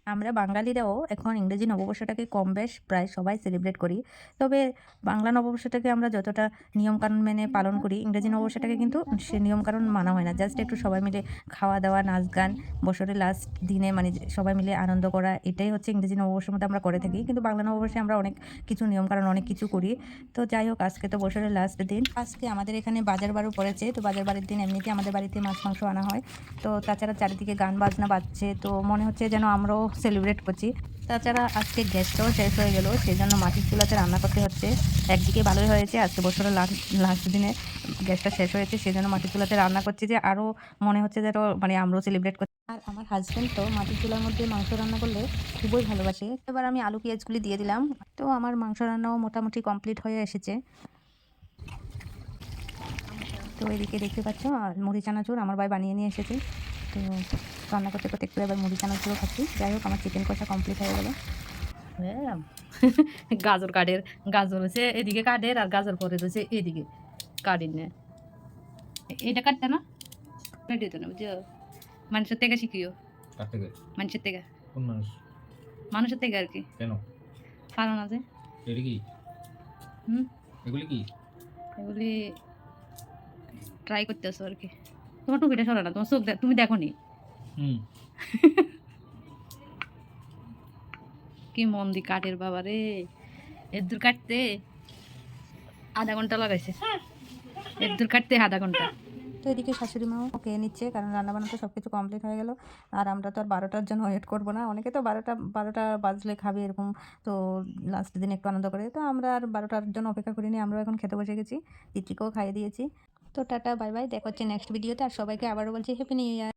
আমরা বাঙালিরাও এখন ইংরেজি নববর্ষটাকে কম বেশ প্রায় সবাই সেলিব্রেট করি। তবে বাংলা নববর্ষটাকে আমরা যতটা নিয়মকানুন মেনে পালন করি, ইংরেজি নববর্ষটাকে কিন্তু সে নিয়মকানুন মানা হয় না। জাস্ট একটু সবাই মিলে খাওয়া-দাওয়া, নাচ-গান, বছরের লাস্ট দিনে মানে যে সবাই মিলে আনন্দ করা, এটাই হচ্ছে ইংরেজি নববর্ষের মধ্যে আমরা করে থাকি। কিন্তু বাংলা নববর্ষে আমরা অনেক কিছু নিয়মকানুন অনেক কিছু করি। তো যাই হোক, আজকে তো বছরের লাস্ট দিন। আজকে আমাদের এখানে বাজার বারও পড়েছে। তো বাজার বারের দিন এমনিতেই আমাদের বাড়িতে মাছ-মাংস আনা হয়। তো তাছাড়া চারিদিকে গান বাজনা বাজছে। তো মনে হচ্ছে যেন আমরাও সেলিব্রেট করছি। তাছাড়া আজকে গ্যাসটাও শেষ হয়ে গেল। সেজন্য মাটির চুলাতে রান্না করতে হচ্ছে। একদিকে ভালোই হয়েছে, আজকে বছরের লাস্ট দিনে গ্যাসটা শেষ হয়েছে। সেজন্য মাটির চুলাতে রান্না করছি যে আরো মনে হচ্ছে যেন মানে আমরাও সেলিব্রেট করছি। আর আমার হাসব্যান্ড তো মাটির চুলার মধ্যে মাংস রান্না করলে খুবই ভালোবাসে। এবার আমি আলু পেঁয়াজগুলি দিয়ে দিলাম। তো আমার মাংস রান্নাও মোটামুটি কমপ্লিট হয়ে এসেছে। তো এদিকে দেখতে পাচ্ছ মুড়ি চানাচুর আমার ভাই বানিয়ে নিয়ে এসেছে। তো রান্না করতে করতে একটু এবার মুড়ি চানাচুরও খাচ্ছি। যাই হোক, আমার চিকেন কষা কমপ্লিট হয়ে গেল। হ্যাঁ। গাজর কাঠের, গাজর হচ্ছে এদিকে কাঠের আর গাজর পরে রয়েছে এদিকে কাঠের নে এটা কাটতে না কেটে দিত না বুঝছো, মানুষের থেকে শিখিও, কার থেকে? মানুষের থেকে, কোন মানুষ? মানুষের থেকে আর কি। কেন? কারণ আছে। এটা কি? হুম, এগুলি কি? এগুলি ট্রাই করতেছো আর কি। তোমার টুপিটা সরে না, তোমার চোখ তুমি দেখো নি হুম। কি মন দি কাঠের বাবা রে, এর দূর কাটতে আধা ঘন্টা লাগাইছে, এর দূর কাটতে আধা ঘন্টা। তো এদিকে শাশুড়ি মাও খেয়ে নিচ্ছে, কারণ রান্নাবান্না তো সব কিছু কমপ্লিট হয়ে গেল। আর আমরা তো আর 12টার জন্য ওয়েট করবো না। অনেকে তো 12টা বাজলে খাবে এরকম। তো লাস্ট দিন একটু আনন্দ করে, তো আমরা আর 12টার জন্য অপেক্ষা করিনি, আমরাও এখন খেতে বসে গেছি। তিতলিকেও খাইয়ে দিয়েছি। তো টাটা বাই বাই, দেখা হচ্ছে নেক্সট ভিডিওতে। আর সবাইকে আবারও বলছি হ্যাপি নিউ ইয়ার।